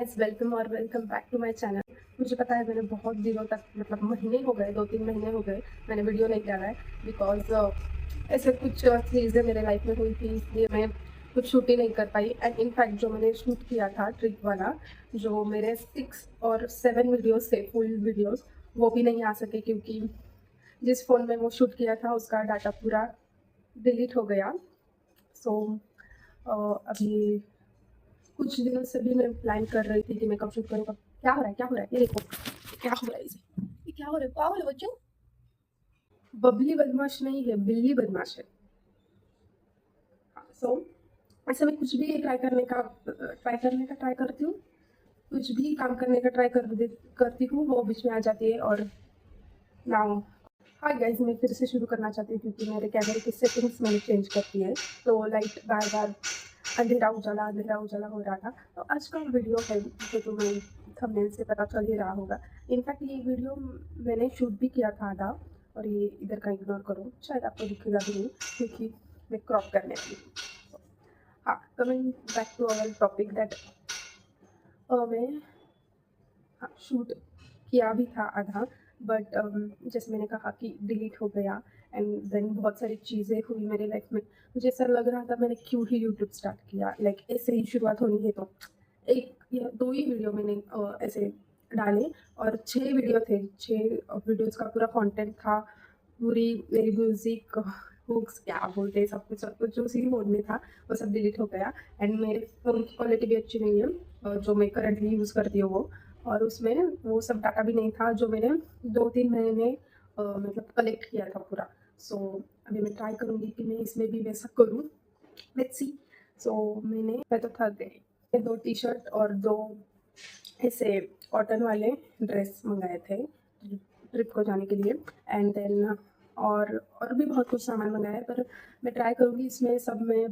Guys, welcome और welcome back to my channel. मुझे पता है मैंने बहुत दिनों तक मतलब महीने हो गए, 2-3 महीने हो गए मैंने वीडियो नहीं डाला है बिकॉज़ ऐसे कुछ चीज़ें मेरे लाइफ में हुई थी, इसलिए मैं कुछ शूट ही नहीं कर पाई। एंड इनफैक्ट जो मैंने शूट किया था ट्रिप वाला, जो मेरे 6 और 7 वीडियोज़ थे, फुल वीडियोज़, वो भी नहीं आ सके क्योंकि जिस फ़ोन में वो शूट किया था उसका डाटा पूरा डिलीट हो गया। सो अभी कुछ दिनों से भी मैं प्लान कर रही थी कि मैं कब शूट करूँगा। क्या हो रहा है, क्या हो रहा है? ये देखो, क्या हो रहा है इसे? ये क्या हो रहा है बच्चों? बबली बदमाश नहीं है, बिल्ली बदमाश है। हाँ, सो ऐसे मैं कुछ भी ट्राई करती हूँ। कुछ भी काम करने का करती हूँ, वो बीच में आ जाती है। और नाउ हाँ गाइस, मैं फिर से शुरू करना चाहती हूँ क्योंकि मेरे कैमरे की सेटिंग्स मैंने चेंज कर दी है, तो लाइट बार-बार अंधेरा उजाला हो रहा था। तो आज का वीडियो है जो तुम्हें थंबनेल से पता चल ही रहा होगा। इनफैक्ट ये वीडियो मैंने शूट भी किया था आधा, और ये इधर का इग्नोर करो, शायद आपको दिखेगा भी नहीं क्योंकि मैं क्रॉप करने वाली हूँ। हाँ, coming back to our topic that मैं हाँ, शूट किया भी था आधा, बट जैसे मैंने कहा कि डिलीट हो गया। एंड देन बहुत सारी चीज़ें हुई मेरे लाइफ में। मुझे ऐसा लग रहा था मैंने क्यों ही यूट्यूब स्टार्ट किया, लाइक ऐसे ही शुरुआत होनी है। तो एक या दो ही वीडियो मैंने ऐसे डाले, और 6 वीडियो थे। 6 वीडियोज़ का पूरा कंटेंट था। पूरी मेरी म्यूज़िक, हुक्स, क्या बोलते हैं, सब कुछ जो उसी मोड में था वो सब डिलीट हो गया। एंड मेरे फ़ोन की क्वालिटी भी अच्छी नहीं है, जो मैं करंटली यूज़ करती हूँ वो। और उसमें वो सब डाटा भी नहीं था जो मैंने 2-3 महीने मतलब कलेक्ट किया था पूरा। सो अभी मैं ट्राई करूँगी कि मैं इसमें भी वैसा करूँ। Let's see. सो मैं तो थक गई। 2 टी-शर्ट और 2 ऐसे कॉटन वाले ड्रेस मँगाए थे ट्रिप को जाने के लिए। एंड देन और भी बहुत कुछ सामान मँगाया है, पर मैं ट्राई करूँगी इसमें सब में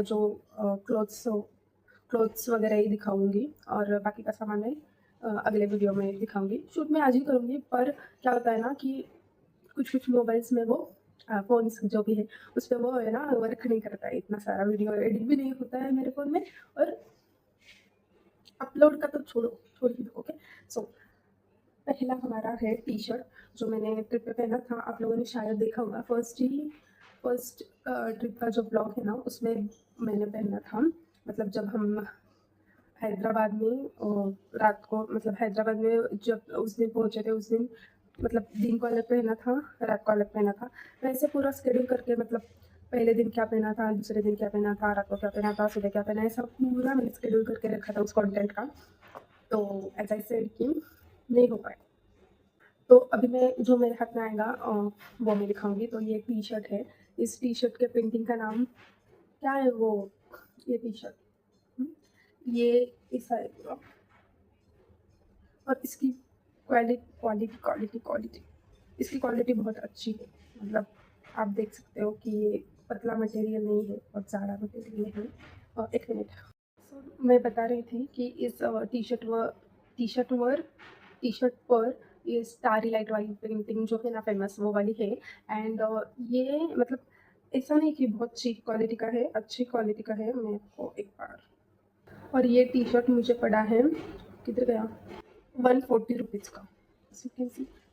जो क्लोथ्स वगैरह ही दिखाऊँगी, और बाकी का सामान मैं अगले वीडियो में दिखाऊँगी। शूट मैं आज ही करूँगी, पर क्या होता है ना कि कुछ-कुछ मोबाइल्स में वो फ़ोन्स जो भी है, उसपे वो है ना वर्क नहीं करता है, इतना सारा वीडियो एडिट भी नहीं होता है मेरे फ़ोन में। और अपलोड का तो छोड़ ही दो, ओके। सो पहला हमारा है टी-शर्ट जो मैंने ट्रिप पे पहना था। आप लोगों ने शायद देखा होगा, फर्स्ट ट्रिप का जो ब्लॉग है ना उसमें मैंने पहना था। मतलब जब हम हैदराबाद में रात को, मतलब हैदराबाद में जब उस दिन पहुँचे थे, उस दिन मतलब दिन को अलग पहना था, रात को अलग पहना था। वैसे पूरा शेड्यूल करके, मतलब पहले दिन क्या पहना था, दूसरे दिन क्या पहना था, रात को क्या पहना था, सुबह क्या पहना है, सब पूरा मैंने शेड्यूल करके रखा था उस कंटेंट का। तो एज़ आई सेड कि नहीं हो पाया। तो अभी मैं जो मेरे हाथ में आएगा वो मैं दिखाऊँगी। तो ये टी-शर्ट है। इस टी-शर्ट के प्रिंटिंग का नाम क्या है वो, ये टी-शर्ट ये ऐसा है पूरा। और इसकी क्वालिटी इसकी क्वालिटी बहुत अच्छी है। मतलब आप देख सकते हो कि ये पतला मटेरियल नहीं है और ज़्यादा मटेरियल है। एक मिनट। सो मैं बता रही थी कि इस टी शर्ट पर ये स्टारी लाइट वाली प्रिंटिंग जो है ना फेमस, वो वाली है। एंड ये मतलब ऐसा नहीं कि बहुत चीप क्वालिटी का है, अच्छी क्वालिटी का है। मैं आपको एक बार, और ये टी शर्ट मुझे पड़ा है, किधर गया, 140 रुपीज़ का।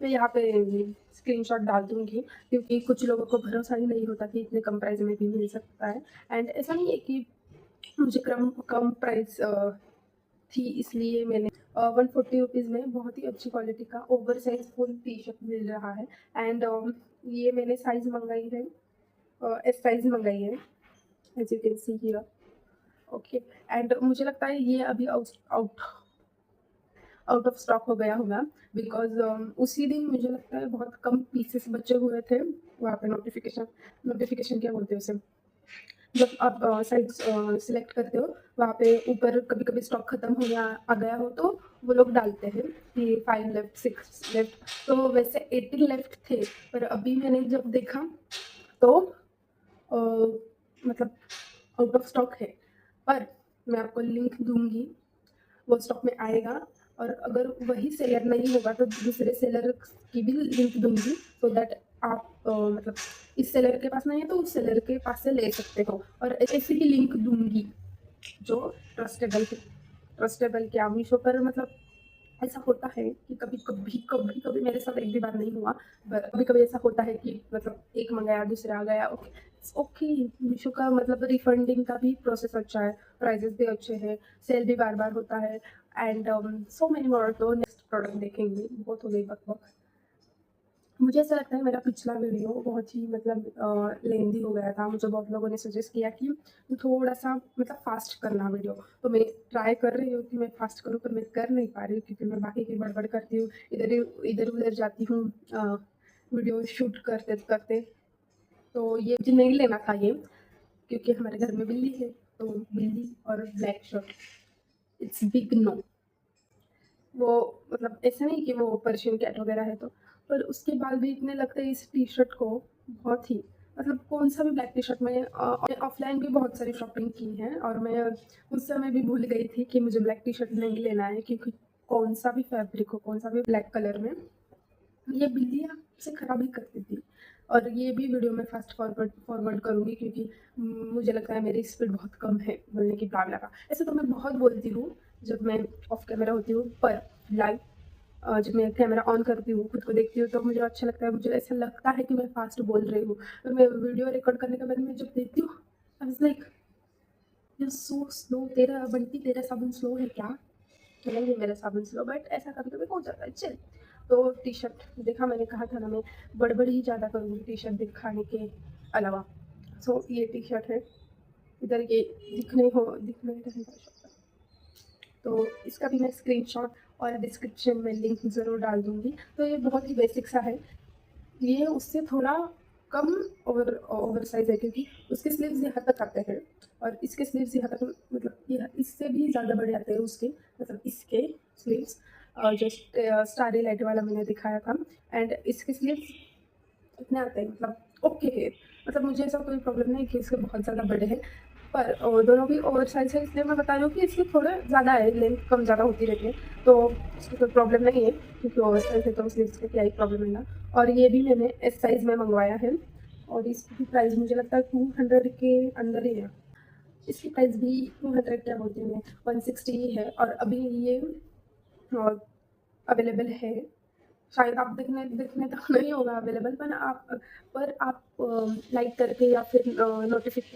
मैं यहाँ पे स्क्रीनशॉट डाल दूँगी क्योंकि कुछ लोगों को भरोसा ही नहीं होता कि इतने कम प्राइस में भी मिल सकता है। एंड ऐसा नहीं है कि मुझे कम प्राइस थी इसलिए मैंने 140 रुपीज़ में बहुत ही अच्छी क्वालिटी का ओवर साइज़ फुल टी-शर्ट मिल रहा है। एंड ये मैंने साइज़ मंगाई है, एस साइज़ मंगाई है, as you can see here, okay. And मुझे लगता है ये अभी आउट आउट ऑफ स्टॉक हो गया होगा बिकॉज़ उसी दिन मुझे लगता है बहुत कम पीसेस बचे हुए थे। वहाँ पे नोटिफ़िकेशन क्या बोलते हैं उसे, जब आप साइज़ सिलेक्ट करते हो, वहाँ पे ऊपर कभी-कभी स्टॉक खत्म हो गया हो तो वो लोग डालते हैं कि 5 लेफ्ट, 6 लेफ्ट। तो वैसे 18 लेफ्ट थे, पर अभी मैंने जब देखा तो अ, मतलब आउट ऑफ स्टॉक है। पर मैं आपको लिंक दूँगी, वो स्टॉक में आएगा। और अगर वही सेलर नहीं होगा तो दूसरे सेलर की भी लिंक दूँगी, सो दैट आप मतलब इस सेलर के पास नहीं है तो उस सेलर के पास से ले सकते हो। और ऐसी ही लिंक दूँगी जो ट्रस्टेबल है, ट्रस्टेबल क्या मीशो पर मतलब ऐसा होता है कि कभी मेरे साथ एक भी बार नहीं हुआ, बट कभी-कभी ऐसा होता है कि मतलब एक मँगाया दूसरा आ गया, ओके, इट्स ओके। मीशो का मतलब रिफंडिंग का भी प्रोसेस अच्छा है, प्राइसेस भी अच्छे हैं, सेल भी बार-बार होता है एंड सो मेनी मोर। तो नेक्स्ट प्रोडक्ट देखेंगे, बहुत हो गई बकबक। मुझे ऐसा लगता है मेरा पिछला वीडियो बहुत ही मतलब लेंदी हो गया था। मुझे बहुत लोगों ने सजेस्ट किया कि थोड़ा-सा मतलब फ़ास्ट करना वीडियो, तो मैं ट्राई कर रही हूँ कि मैं फ़ास्ट करूँ, पर मैं कर नहीं पा रही हूँ क्योंकि मैं बाकी की बड़बड़ करती हूँ, इधर-उधर जाती हूँ वीडियो शूट करते-करते। तो ये मुझे नहीं लेना था ये, क्योंकि हमारे घर में बिल्ली है, तो बिल्ली और black shirt, it's big no. वो मतलब ऐसा नहीं कि वो पर्शियन कैट वगैरह है तो, पर उसके बाल भी इतने लगते हैं इस टी-शर्ट को, बहुत ही मतलब कौन-सा भी ब्लैक टी-शर्ट में ऑफलाइन भी बहुत सारी शॉपिंग की है और मैं उस समय भी भूल गई थी कि मुझे ब्लैक टी-शर्ट नहीं लेना है, क्योंकि कौन-सा भी फैब्रिक हो, कौन-सा भी ब्लैक कलर में, ये बिल्लियाँ उसे खराब ही करती थी। और ये भी वीडियो में फ़ास्ट फॉरवर्ड फॉरवर्ड करूँगी क्योंकि मुझे लगता है मेरी स्पीड बहुत कम है बोलने की, ब्ला ब्ला का। ऐसे तो मैं बहुत बोलती हूँ जब मैं ऑफ कैमरा होती हूँ, पर लाइव जब मैं कैमरा ऑन करती हूँ, खुद को देखती हूँ तो मुझे अच्छा लगता है, मुझे ऐसा लगता है कि मैं फ़ास्ट बोल रही हूँ। और मैं वीडियो रिकॉर्ड करने के बाद मैं जब देखती हूँ, I was like you are so slow, तेरा बंटी तेरा साबुन स्लो है क्या? नहीं है मेरा साबुन स्लो, बट ऐसा कभी-कभी हो जाता है, चिल। तो टी-शर्ट देखा, मैंने कहा था ना मैं बड़बड़ ही ज़्यादा करूँगी टी-शर्ट दिखाने के अलावा। सो ये टी-शर्ट है, इधर ये दिख नहीं रहेगा शायद। तो इसका भी मैं स्क्रीनशॉट और डिस्क्रिप्शन में लिंक ज़रूर डाल दूँगी। तो ये बहुत ही बेसिक सा है। ये उससे थोड़ा कम ओवरसाइज़ है क्योंकि उसके स्लीव्स यहाँ तक आते हैं और इसके स्लीव्स यहाँ तक, मतलब ये इससे भी ज़्यादा बड़े आते हैं उसके, मतलब इसके स्लीव्स जो स्टारी लाइट वाला मैंने दिखाया था, एंड इसके स्लीव्स इतने आते हैं, मतलब ओके है। मतलब मुझे ऐसा कोई प्रॉब्लम नहीं कि इसके बहुत ज़्यादा बड़े हैं, पर दोनों भी ओवरसाइज़ है, इसलिए मैं बता रही हूँ कि इसके थोड़े ज़्यादा है, लेंथ कम ज़्यादा होती रहती है, तो इसकी कोई प्रॉब्लम नहीं है क्योंकि ओवरसाइज़ है तो स्लीव्स का क्या ही प्रॉब्लम है ना। और ये भी मैंने एस साइज़ में मंगवाया है और इसकी भी प्राइस मुझे लगता है 200 के अंदर ही है। इसकी प्राइस भी 200 क्या बोलती हूँ मैं, 160 ही है और अभी ये अवेलेबल है। शायद आप देखने देखने तक नहीं होगा अवेलेबल, पर आप लाइक करके या फिर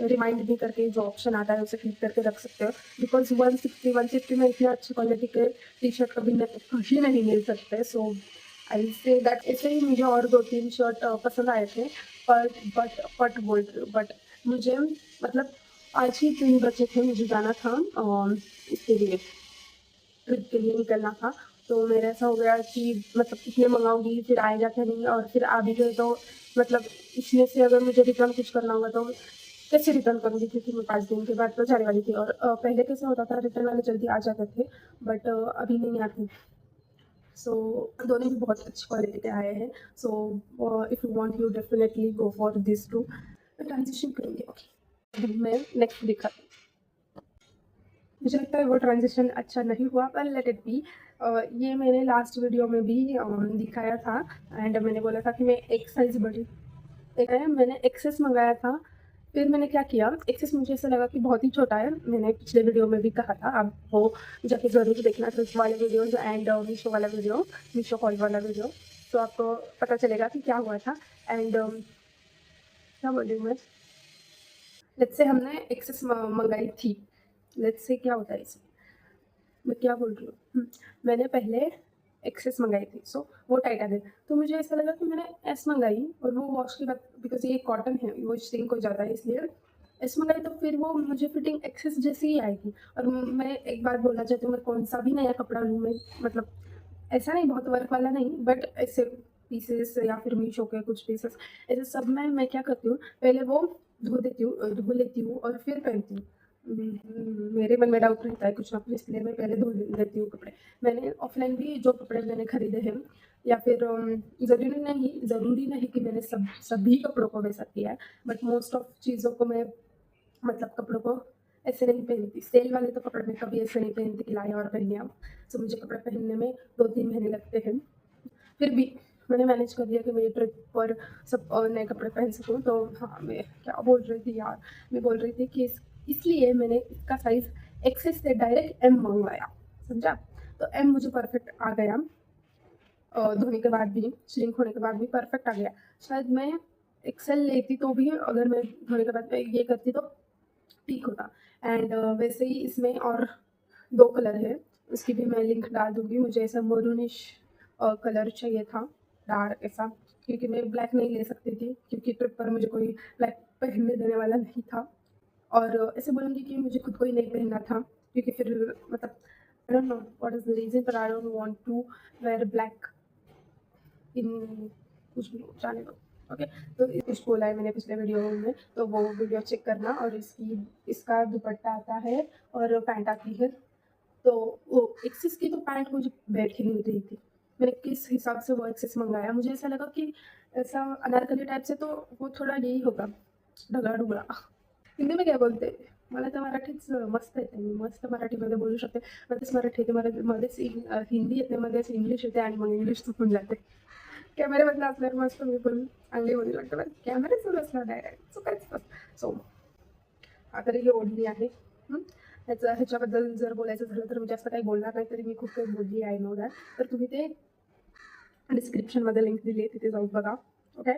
रिमाइंड भी करके जो ऑप्शन आता है उसे क्लिक करके रख सकते हो, बिकॉज 160 में इतने अच्छे क्वालिटी के टी शर्ट कहीं नहीं मिल सकते। सो आई से दैट, ऐसे ही मुझे और 2-3 शर्ट पसंद आए थे, पर बोल रही हूँ, बट मुझे मतलब आज ही 3 बचे थे, मुझे जाना था इसके लिए, ट्रिप के लिए निकलना था। तो मेरा ऐसा हो गया कि मतलब इतने मँगाऊँगी फिर आएगा क्या नहीं, और फिर आ भी गए तो मतलब इसमें से अगर मुझे रिटर्न कुछ करना होगा तो कैसे रिटर्न करूँगी, क्योंकि मैं 5 दिन के बाद तो जाने वाली थी और पहले कैसा होता था रिटर्न वाले जल्दी आ जाते थे, बट अभी नहीं आते। सो दोनों भी बहुत अच्छी क्वालिटी के आए हैं। So if you want you definitely go for this too. मैं ट्रांज़िशन करूँगी, ओके। मैं नेक्स्ट दिखाती हूँ। मुझे लगता है वो ट्रांज़िशन अच्छा नहीं हुआ, पर लेट इट बी। ये मैंने लास्ट वीडियो में भी दिखाया था एंड मैंने बोला था कि मैं एक साइज़ बड़ी एक है, मैंने एक्सेस मँगाया था। फिर मैंने क्या किया, एक्सेस मुझे ऐसा लगा कि बहुत ही छोटा है, मैंने पिछले वीडियो में भी कहा था, आप वो जाके ज़रूर देखना ट्रिप वाले वीडियोज़ एंड मीशो वाला वीडियो, मीशो हॉल वाला वीडियो, तो आपको पता चलेगा कि क्या हुआ था। एंड क्या बोल रही हूँ मैं, लेट्स से हमने एक्सेस मँगाई थी, लेट्स से क्या होता है इसमें, मैं क्या बोल रही हूँ, मैंने पहले एक्सेस मँगाई थी, सो वो टाइट आ गई, तो मुझे ऐसा लगा कि मैंने एस मँगाई और वो वॉश के बाद, बिकॉज़ ये कॉटन है, वो श्रिंक हो जाता है इसलिए एस मँगाई, तो फिर वो मुझे फिटिंग एक्सेस जैसी ही आएगी। और मैं एक बात बोलना चाहती हूँ, मैं कौन-सा भी नया कपड़ा लूँ, मैं मतलब ऐसा नहीं बहुत वर्क वाला नहीं, बट ऐसे पीसेस या फिर मीशो के कुछ पीसेस, ऐसे सब में मैं क्या करती हूँ, पहले वो धो लेती हूँ और फिर पहनती हूँ। मेरे मन में डाउट रहता है कुछ ना कुछ, इसलिए मैं पहले धो लेती हूँ कपड़े। मैंने ऑफलाइन भी जो कपड़े मैंने खरीदे हैं, या फिर ज़रूरी नहीं कि मैंने सभी कपड़ों को वैसा किया है, बट मोस्ट ऑफ चीज़ों को मैं मतलब कपड़ों को ऐसे नहीं पहनती। सेल वाले तो कपड़े मैं कभी ऐसे नहीं पहनती कि लाया और पहन लिया। सो मुझे कपड़े पहनने में 2-3 महीने लगते हैं। फिर भी मैंने मैनेज कर लिया कि मेरी ट्रिप पर सब नए कपड़े पहन सकूँ। तो हाँ, मैं क्या बोल रही थी यार, मैं बोल रही थी कि इसलिए मैंने इसका साइज़ एक्सेस से डायरेक्ट एम मँगवाया। समझा। तो एम मुझे परफेक्ट आ गया, धोने के बाद भी, श्रिंक होने के बाद भी परफेक्ट आ गया। शायद मैं एक्सेल लेती तो भी अगर मैं धोने के बाद ये करती तो ठीक होता। एंड वैसे ही इसमें और 2 कलर है, उसकी भी मैं लिंक डाल दूँगी। मुझे ऐसा मैरूनिश कलर चाहिए था, डार्क ऐसा, क्योंकि मैं ब्लैक नहीं ले सकती थी क्योंकि ट्रिप पर मुझे कोई ब्लैक पहनने देने वाला नहीं था। और ऐसे बोलूँगी कि मुझे खुद को ही नहीं पहनना था क्योंकि फिर मतलब I don't know what is the reason, but I don't want to wear black in कुछ भी जाने दो। ओके, तो कुछ बोला है मैंने पिछले वीडियो में, तो वो वीडियो चेक करना। और इसका दुपट्टा आता है और पैंट आती है। तो वो एक्सेस की तो पैंट मुझे बैठ ही नहीं रही थी। मैंने किस हिसाब से वो एक्सेस मंगाया, मुझे ऐसा लगा कि ऐसा अनारकली टाइप से, तो वो थोड़ा यही होगा, ढगला-ढुगला। हिंदी में काय बोलते? मला तर मराठीच मस्त येते. मी मस्त मराठीमध्ये बोलू शकते. मध्येच मराठी येते, मध्येच हिंदी येते, मध्येच इंग्लिश येते आणि मग इंग्लिश चुकून जाते. कॅमेऱ्यामधलं असल्यावर मस्त मी पण चांगली बोलू शकते, पण कॅमेरा सुरू असला डायरेक्ट चुकायचं. सो आता ही ओढणी आहे. ह्याच्याबद्दल जर बोलायचं झालं तर मी जास्त काही बोलणार नाही, तरी मी खूप काही बोलली आहे, आय नो दॅट. तर तुम्ही ते डिस्क्रिप्शनमध्ये लिंक दिली आहे, तिथे जाऊन बघा. ओके.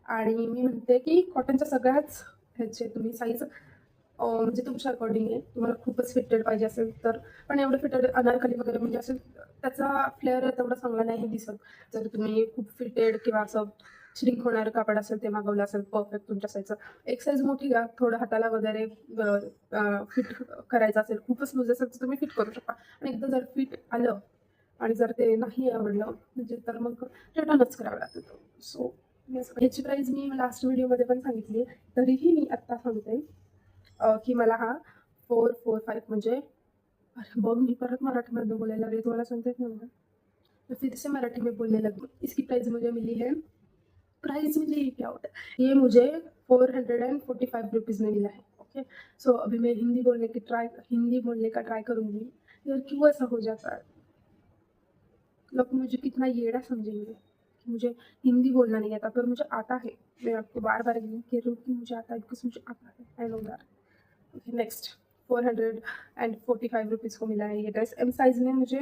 आणि मी म्हणते की कॉटनच्या सगळ्याच ह्याचे तुम्ही साईज म्हणजे तुमच्या अकॉर्डिंग आहे. तुम्हाला खूपच फिटेड पाहिजे असेल तर, पण एवढं फिटेड अनारकली वगैरे म्हणजे असं त्याचा फ्लेअर तेवढा चांगला नाही दिसत. जर तुम्ही खूप फिटेड किंवा असं श्रिंक होणारं कापड असेल ते मागवलं असेल परफेक्ट तुमच्या साईजचं. एक साईज मोठी घ्या, थोडं हाताला वगैरे फिट करायचं असेल, खूपच लूज असेल तर तुम्ही फिट करू शकता. आणि एकदा जर फिट आलं आणि जर ते नाही आवडलं म्हणजे तर मग रिटर्नच करावं लागतं. सो ह्याची प्राईस मी लास्ट व्हिडिओमध्ये पण सांगितली, तरीही मी आत्ता सांगते की मला हा 445 म्हणजे, अरे बघ मी परत मराठीमध्ये बोलायला लागले, तुम्हाला सांगते नव्हतं. तो फिर से मराठी में बोलने लगी। इसकी प्राइस मुझे मिली है, प्राइस मिली क्या होता है, ये मुझे 445 रुपीज़ में मिला है। ओके, सो अभी मैं हिंदी बोलने का ट्राई करूँगी। यार क्यों ऐसा हो जाता है, लोग मुझे कितना येड़ा समझेंगे कि मुझे हिंदी बोलना नहीं आता, पर मुझे आता है। मैं आपको बार बार कह रही हूँ कि मुझे आता है बिकॉज मुझे आता है, I know that. Okay, next 445 rupees को मिला है ये ड्रेस। एम साइज़ में मुझे,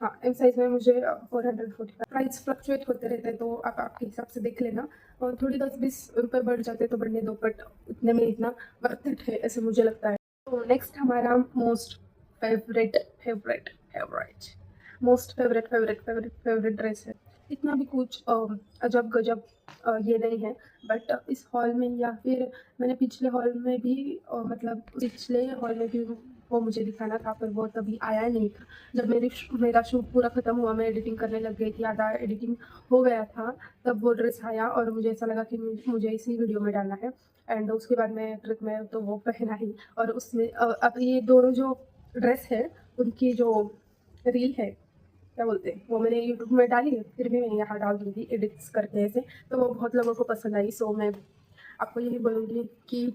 हाँ एम साइज़ में मुझे 445। प्राइस फ्लक्चुएट होते रहते हैं, तो आप आपके हिसाब से देख लेना। और थोड़ी 10-20 रुपये बढ़ जाते तो बढ़ने दो, बट इतने में इतना वर्थ इट है ऐसे मुझे लगता है। तो नेक्स्ट हमारा most favourite favourite favourite most favourite favourite favourite favourite dress है। इतना भी कुछ अजब गजब ये नहीं है, बट इस हॉल में या फिर मैंने पिछले हॉल में भी मतलब पिछले हॉल में भी वो मुझे दिखाना था, पर वो तभी आया नहीं था। जब मेरा शूट पूरा ख़त्म हुआ, मैं एडिटिंग करने लग गई थी, आधा एडिटिंग हो गया था, तब वो ड्रेस आया और मुझे ऐसा लगा कि मुझे इसी वीडियो में डालना है। एंड उसके बाद मैं ट्रिप में तो वो पहना ही, और उसमें अब ये दोनों जो ड्रेस है उनकी जो रील है, क्या बोलते हैं, वो मैंने यूट्यूब में डाली है, फिर भी मैं यहाँ डाल दूँगी एडिट्स करके ऐसे, तो वो बहुत लोगों को पसंद आई। सो मैं आपको यही बोलूँगी कि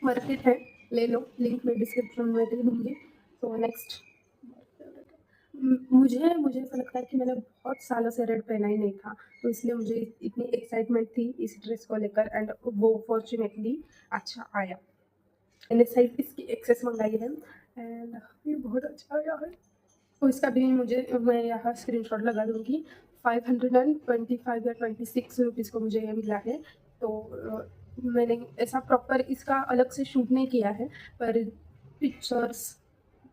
वर्थ इट है, ले लो, लिंक मैं डिस्क्रिप्शन में दे दूँगी। सो नेक्स्ट मुझे मुझे ऐसा लगता है कि मैंने बहुत सालों से रेड पहना ही नहीं था, तो इसलिए मुझे इतनी एक्साइटमेंट थी इस ड्रेस को लेकर, एंड वो फॉर्चुनेटली अच्छा आया। मैंने साइज इसकी एक्सेस मंगाई है एंड ये बहुत अच्छा आया है। तो इसका भी मैं यहाँ स्क्रीनशॉट लगा दूँगी। 525 या 26 रुपीज़ को मुझे ये मिला है। तो मैंने ऐसा प्रॉपर इसका अलग से शूट नहीं किया है, पर पिक्चर्स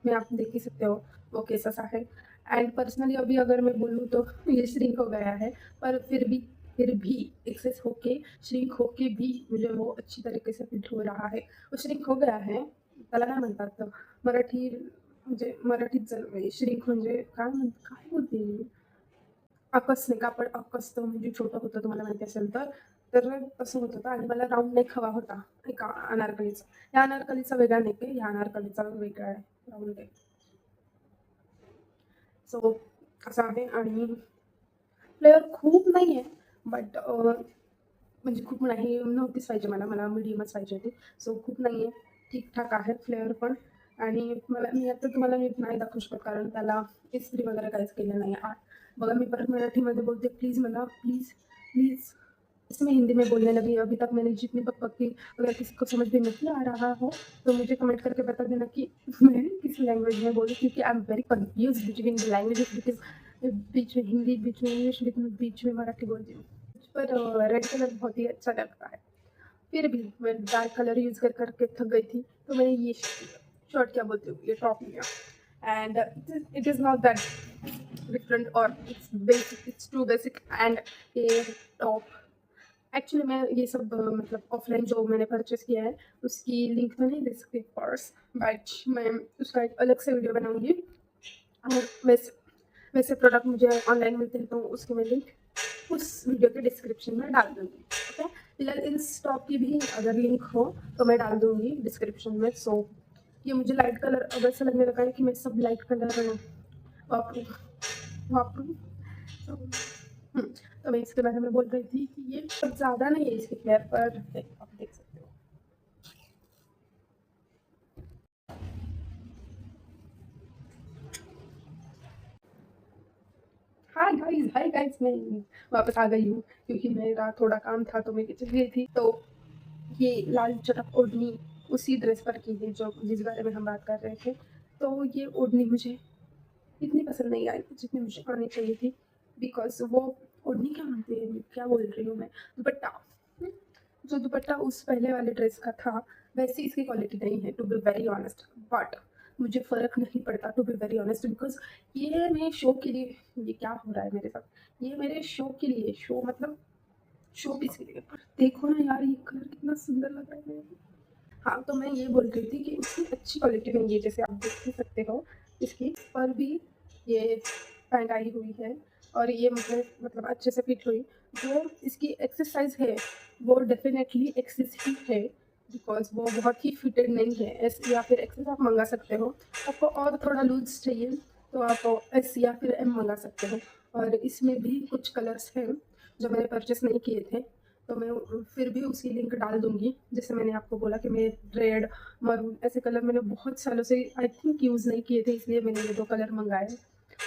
में आप देख ही सकते हो वो कैसा सा है। एंड पर्सनली अभी अगर मैं बोलूँ तो ये श्रिंक हो गया है, पर फिर भी एक्सेस होके श्रिंक होके भी मुझे वो अच्छी तरीके से फिट हो रहा है। वो श्रिंक हो गया है, त्याला काय म्हणतात मराठी, म्हणजे मराठीत जर श्रिंक म्हणजे काय बोलते मी? आकसणे, कापड आकसतं म्हणजे छोटं होतं, तुम्हाला माहिती असेल तर. तर तसं होत होतं आणि मला राउंड नेक हवा होता एका अनारकलीचा. या अनारकलीचा वेगळा नेक आहे, या अनारकलीचा वेगळा आहे राउंड नेक. सो असं आहे. आणि फ्लेअर खूप नाही आहे, बट म्हणजे खूप नाही नव्हतीच पाहिजे मला मीडियमच पाहिजे होती. सो खूप नाही आहे, ठीकठाक आहे फ्लेअर पण. आणि मी आता तुम्हाला नीट नाही दाखवू शकत कारण त्याला इस्त्री वगैरे काहीच केलं नाही. बघा मी परत मराठीमध्ये बोलते, प्लीज मला प्लीज प्लीज इसमें हिंदी में बोलने लगी। अभी तक मैंने जितनी बक बक की, अगर किसी को समझ में नहीं आ रहा हो तो मुझे कमेंट करके बता देना कि मैं किस लैंग्वेज में बोलूँ, क्योंकि I am very confuse between the languages, because बीच में हिंदी, बीच में इंग्लिश, बीच में मराठी बोलती हूँ। पर रेड कलर बहुत ही अच्छा लगता है। फिर भी मैं डार्क कलर यूज़ कर करके थक गई थी, तो मैंने ये शर्ट क्या बोलती हूँ, ये टॉप लिया। And it is not that different और it's basic, it's too basic. And ये टॉप एक्चुअली मैं ये सब मतलब ऑफलाइन जो मैंने परचेस किया है उसकी लिंक तो नहीं दे सकती पर्स, बट मैं उसका एक अलग से वीडियो बनाऊंगी। और वैसे प्रोडक्ट मुझे ऑनलाइन मिलते हैं तो उसकी मैं लिंक उस वीडियो के डिस्क्रिप्शन में डाल दूंगी। ओके, फिलहाल इन स्टॉक की भी अगर लिंक हो तो मैं डाल दूंगी डिस्क्रिप्शन में। सो ये मुझे लाइट कलर अब ऐसा लगने लगा है कि मैं सब लाइट कलर वापरूँ वापरूँ। तो मैं इसके बारे में बोल रही थी कि ये बहुत ज़्यादा नहीं है इसके फ्लेयर पर, आप देख सकते हो। हाय गाइस, मैं वापस आ गई हूँ क्योंकि मेरा थोड़ा काम था तो मैं किचन गई थी। तो ये लाल चटक ओढ़नी उसी ड्रेस पर की है जो जिस बारे में हम बात कर रहे थे। तो ये ओढ़नी मुझे इतनी पसंद नहीं आई जितनी मुझे आनी चाहिए थी, बिकॉज वो ओढ़नी क्या मानती है, क्या बोल रही हूँ मैं, दुपट्टा। जो दुपट्टा उस पहले वाले ड्रेस का था वैसी इसकी क्वालिटी नहीं है, to be very honest. But मुझे फ़र्क नहीं पड़ता, to be very honest, because ये मैं शो के लिए, ये क्या हो रहा है मेरे साथ, ये मेरे शो के लिए, शो मतलब शो पीस के लिए। पर देखो ना यार, ये कलर कितना सुंदर लग रहा है। हाँ, तो मैं ये बोल रही थी कि इसकी अच्छी क्वालिटी नहीं है, जैसे आप देख ही सकते हो इसकी पर भी ये पैंट आई हुई है और ये मुझे मतलब अच्छे से फिट हुई। जो इसकी एक्सरसाइज है वो डेफिनेटली एक्सेस ही है, बिकॉज वो बहुत ही फिटेड नहीं है। एस या फिर एक्सेस आप मंगा सकते हो, आपको और थोड़ा लूज चाहिए तो आप एस या फिर एम मंगा सकते हो। और इसमें भी कुछ कलर्स हैं जो मैंने परचेस नहीं किए थे, तो मैं फिर भी उसकी लिंक डाल दूंगी। जैसे मैंने आपको बोला कि मैं रेड, मरून ऐसे कलर मैंने बहुत सालों से आई थिंक यूज़ नहीं किए थे, इसलिए मैंने ये 2 कलर मंगाए।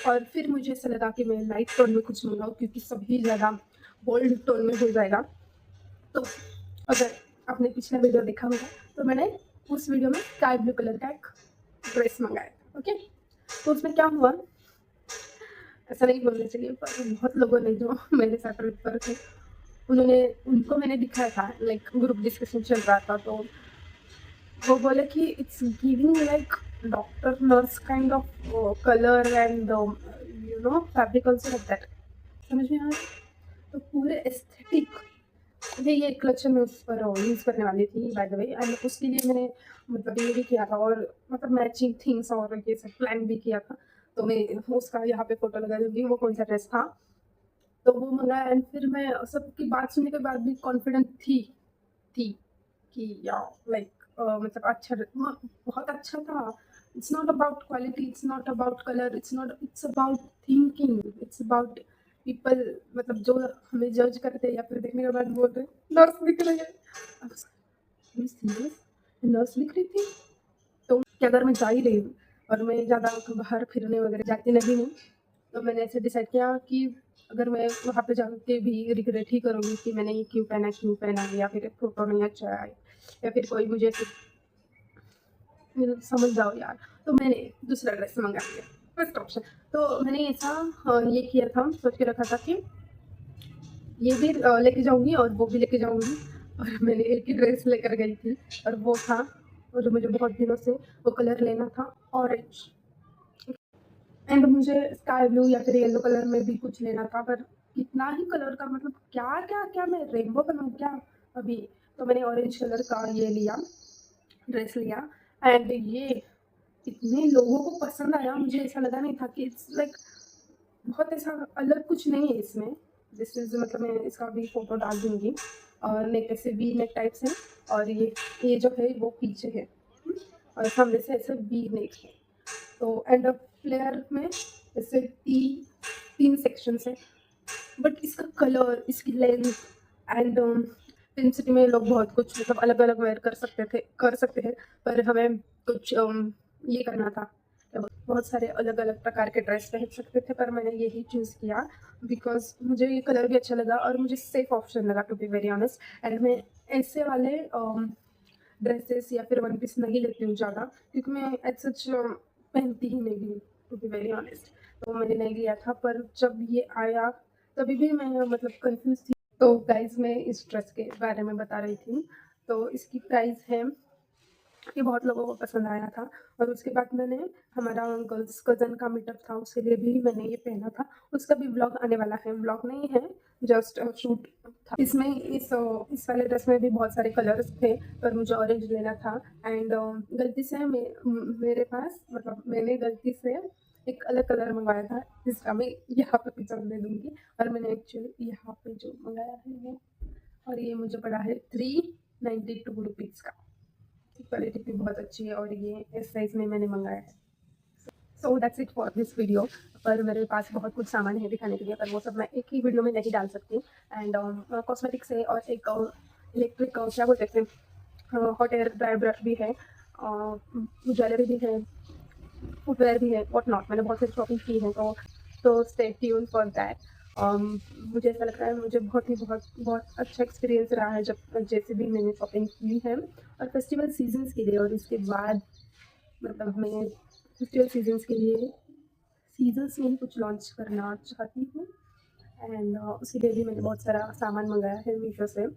और फिर मुझे ऐसा लगा कि मैं लाइट टोन में कुछ मंगाऊँ क्योंकि सभी ज़्यादा बोल्ड टोन में हो जाएगा। तो अगर आपने पिछला वीडियो देखा होगा तो मैंने उस वीडियो में स्काई ब्लू कलर का एक ड्रेस मंगाया था। ओके, तो उसमें क्या हुआ, ऐसा नहीं बोलना चाहिए, पर बहुत लोगों ने जो मेरे साथ रेफर थे उनको मैंने दिखाया था, लाइक ग्रुप डिस्कशन चल रहा था, तो वो बोले कि it's giving like doctor nurse kind of colour and you know fabric also like that. समझ में आया? तो पूरे एस्थेटिक ये कलेक्शन में उस पर यूज़ करने वाली थी बाय द वे, एंड उसके लिए मैंने मतलब ये भी किया था और मतलब मैचिंग थिंग्स और ये सब प्लान भी किया था। तो मैं उसका यहाँ पे फोटो लगा दूंगी, वो कौन सा ड्रेस था। तो वो मंगाया एंड फिर मैं सबकी बात सुनने के बाद भी कॉन्फिडेंट थी कि या लाइक मतलब अच्छा बहुत अच्छा था। It's not about quality, it's not about colour, it's about thinking, it's about people, मतलब जो हमें जज करते हैं या फिर देखने के बाद बोल रहे नर्स दिख रही है। नर्स दिख रही थी तो कि अगर मैं जा ही रही हूँ और मैं ज़्यादा बाहर फिरने वगैरह जाती नहीं हूँ, तो मैंने ऐसे डिसाइड किया कि अगर मैं वहाँ पे जाके भी रिग्रेट ही करूँगी कि मैंने ये क्यों पहना, या फिर फोटो नहीं अच्छा है, या फिर कोई मुझे समझ जाओ यार, तो मैंने दूसरा ड्रेस मंगा लिया, फर्स्ट ऑप्शन। तो मैंने ऐसा ये किया था, सोच के रखा था कि ये भी लेके जाऊँगी और वो भी लेके जाऊँगी, और मैंने एक ही ड्रेस लेकर गई थी और वो था, और जो मुझे बहुत दिनों से वो कलर लेना था, ऑरेंज। एंड मुझे स्काई ब्लू या फिर येलो कलर में भी कुछ लेना था, पर कितना ही कलर का, मतलब क्या मैं रेनबो बनाऊँ क्या अभी। तो मैंने ऑरेंज कलर का ये लिया, ड्रेस लिया, एंड ये इतने लोगों को पसंद आया, मुझे ऐसा लगा नहीं था कि इट्स लाइक बहुत ऐसा अलग कुछ नहीं है इसमें। दिस इज मतलब मैं इसका भी फोटो डाल दूंगी। और नेक ऐसे वी नेक टाइप से, और ये जो है वो पीछे है और सामने से ऐसे वी नेक है। तो एंड अप फ्लेयर में ऐसे तीन सेक्शन है, बट इसका कलर, इसकी लेंथ एंड पिन सिटी में लोग बहुत कुछ मतलब अलग अलग वेयर कर सकते हैं, पर हमें कुछ ये करना था बहुत सारे अलग अलग प्रकार के ड्रेस पहन सकते थे, पर मैंने यही चूज़ किया बिकॉज मुझे ये कलर भी अच्छा लगा और मुझे सेफ ऑप्शन लगा, to be very honest. And मैं ऐसे वाले ड्रेसेस या फिर वन पीस नहीं लेती हूँ ज़्यादा, क्योंकि मैं एज सच पहनती ही नहीं हूँ, टू बी वेरी ऑनेस्ट। तो मैंने नहीं लिया था, पर जब ये आया तभी भी मैं मतलब कंफ्यूज थी। तो गाइज मैं इस ड्रेस के बारे में बता रही थी। तो इसकी प्राइस है, ये बहुत लोगों को पसंद आया था। और उसके बाद मैंने हमारा गर्ल्स कज़न का मीटअप था, उसके लिए भी मैंने ये पहना था। उसका भी ब्लॉग आने वाला है, ब्लॉग नहीं है, जस्ट शूट था। इसमें इस वाले ड्रेस में भी बहुत सारे कलर्स थे, पर मुझे ऑरेंज लेना था। एंड गलती से मेरे पास मतलब मैंने गलती से एक अलग कलर मंगवाया था, जिसका मैं यहाँ पे पिक्चर दे दूँगी। और मैंने एक्चुअली यहाँ पे जो मंगाया है वो, और ये मुझे पड़ा है 392 रुपीज़ का। क्वालिटी भी बहुत अच्छी है और ये इस साइज़ में मैंने मंगाया है। So that's it for this video. पर मेरे पास बहुत कुछ सामान है दिखाने के लिए, पर वो सब मैं एक ही वीडियो में नहीं डाल सकती। एंड कॉस्मेटिक्स है और एक इलेक्ट्रिक क्या बोलते हैं, हॉट एयर ड्राई ब्रश भी है, ज्वेलरी भी है, फुटवेयर भी है, वॉट नॉट। मैंने बहुत सारी शॉपिंग की है, तो स्टे ट्यून फॉर दैट। मुझे ऐसा लगता है मुझे बहुत अच्छा एक्सपीरियंस रहा है जब जैसे भी मैंने शॉपिंग की है। और फेस्टिवल सीजन्स के लिए, और इसके बाद मतलब मैं फेस्टिवल सीजन्स के लिए सीजन्स में ही कुछ लॉन्च करना चाहती हूँ। एंड उसके लिए भी मैंने बहुत सारा सामान मंगाया है मीशो से,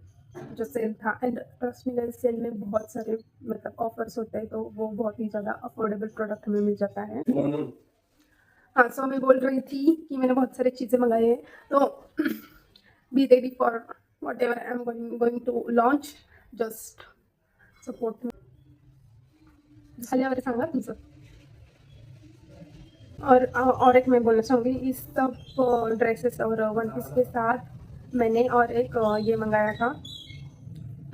जो सेल था। And trust me guys, sale में बहुत सारे मतलब ऑफर्स होते हैं, तो वो बहुत ही ज़्यादा अफोर्डेबल प्रोडक्ट हमें मिल जाता है। हाँ, सो मैं बोल रही थी कि मैंने बहुत सारी चीज़ें मंगाई हैं, तो be ready for whatever I am going to launch, just support me. झाल्यावर सांगा तुझं। और एक मैं बोलना चाहूँगी, इस सब ड्रेसेस और वन पीस के साथ मैंने और एक ये मंगाया था,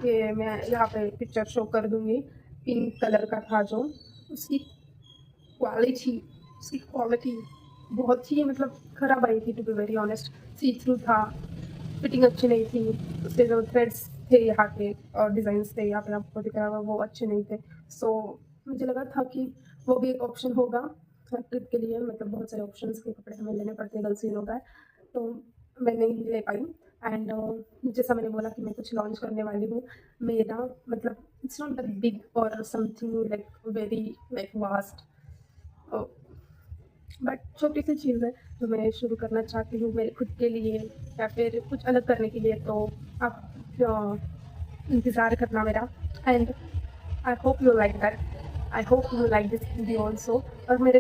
ये मैं यहाँ पे पिक्चर शो कर दूँगी। पिंक कलर का था जो, उसकी क्वालिटी बहुत ही मतलब ख़राब आई थी, to be very honest. See through था, फिटिंग अच्छी नहीं थी, उसके जो थ्रेड्स थे यहाँ के और डिज़ाइंस थे यहाँ पे आपको दिख रहा होगा, वो अच्छे नहीं थे। सो मुझे लगा था कि वो भी एक ऑप्शन होगा ट्रिप के लिए। मतलब बहुत सारे ऑप्शंस के कपड़े हमें लेने पड़ते हैं, गर्ल्स ही लोग हैं, तो मैं नहीं ले पाई। एंड जैसा मैंने बोला कि मैं कुछ लॉन्च करने वाली हूँ, मेरा मतलब इट्स नॉट दैट बिग और something like very like vast, but छोटी सी चीज़ है जो मैं शुरू करना चाहती हूँ मेरे खुद के लिए या फिर कुछ अलग करने के लिए। तो आप इंतज़ार करना मेरा। And I hope you like that, I hope you like this video also. और मेरे